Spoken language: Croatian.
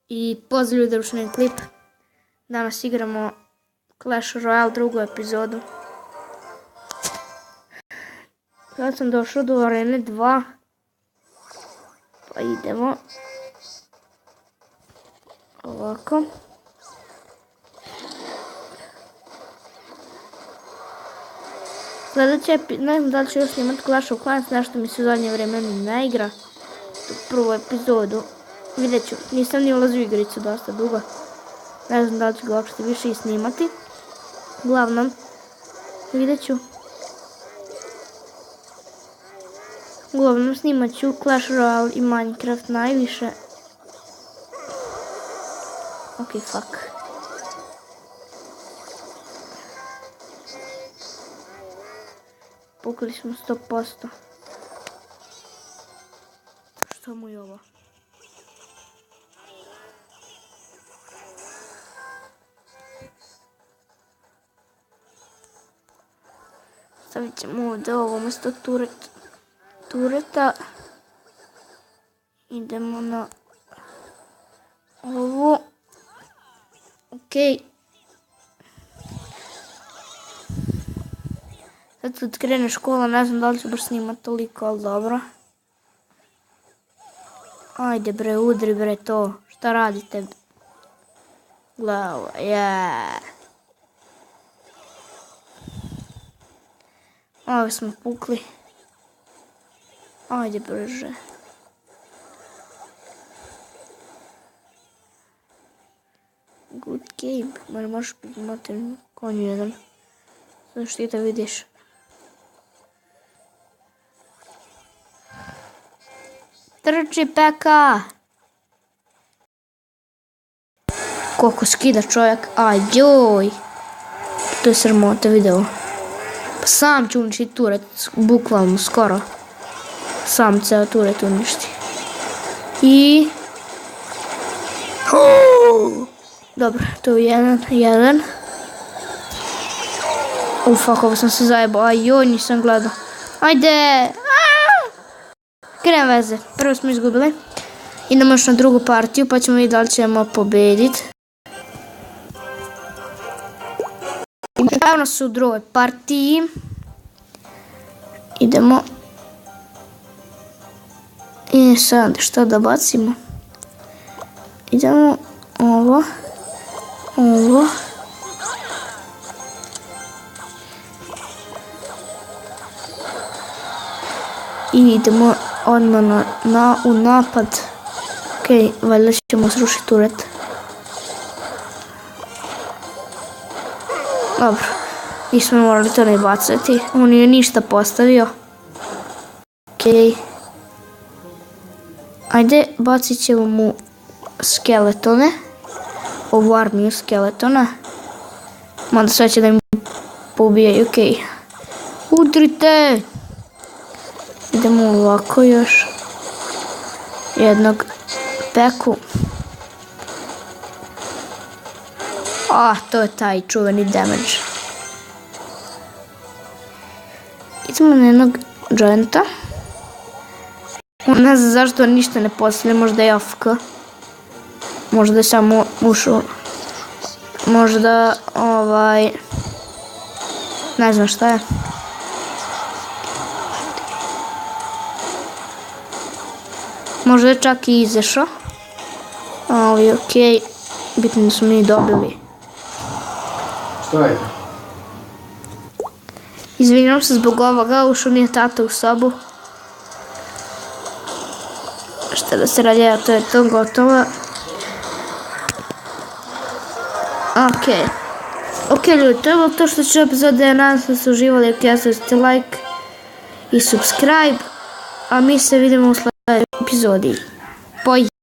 I pozdrav ljudi, društveni klip. Danas igramo Clash Royale drugu epizodu. Sad sam došao do arene 2. Pa idemo. Ovako. Sljedeće, ne znam da li ću još snimati Clash of Clans, nešto mi se u zadnje vrijeme ne igra. Prvu epizodu. Vidjet ću, nisam ni ulazio u igricu dosta dugo. Ne znam da li ću ga uopšte više i snimati. Uglavnom, vidjet ću. Uglavnom snimat ću Clash Royale i Minecraft najviše. Ok, fuck. Pukli smo 100%. Što mu je ovo? Stavit ćemo ovdje ovo umjesto tureta. Idemo na ovo. Ok. Sad kad krene škola, ne znam da li ću baš snimati toliko, ali dobro. Ajde bre, udri bre to. Šta radite? Glava, yeah. Ovo smo pukli. Ajde brže. Good game. Mora možeš biti materno konju jedan. Znaš ti da vidiš. Trči peka. Koliko skida čovjek. Ajoj. To je sramota video. Pa sam ću uništiti turet. Bukvalno skoro. Sam ceo turet uništi. I... Dobro, to je jedan. Fuck, ovo sam se zajebao. Ajoj, nisam gledao. Ajde! Krem veze. Prvo smo izgubili. Idemo još na drugu partiju, pa ćemo vidjeti da li ćemo pobediti. Evo nas u drugoj partiji. Idemo. I sad što da bacimo? Idemo ovo. I idemo odmah u napad. Ok, valjda ćemo srušiti turet. Dobro, nismo morali to ne bacati. On nije ništa postavio. Ok. Ajde, bacit ćemo mu skeletone. Ovu armiju skeletona. Mada sve će da im poubijaju, ok. Udrite! Idemo ovako još. Jednog peku. To je taj čuveni damage. Idemo na jednog gianta. Ne znam zašto ništa ne postavlja, možda je AFK. Možda je samo ušao. Možda ne znam šta je. Možda je čak i izašao. Ali okej. Bitno da smo mi dobili. Šta je? Izvinjam se zbog ovoga, ušao mi je tata u sobu. Šta da se radi, to je to gotovo. Ok ljudi, to je bilo to što ću epizode, nadam se da ste uživali, ako ostavite like i subscribe, a mi se vidimo u sljedećoj epizodi. Poj!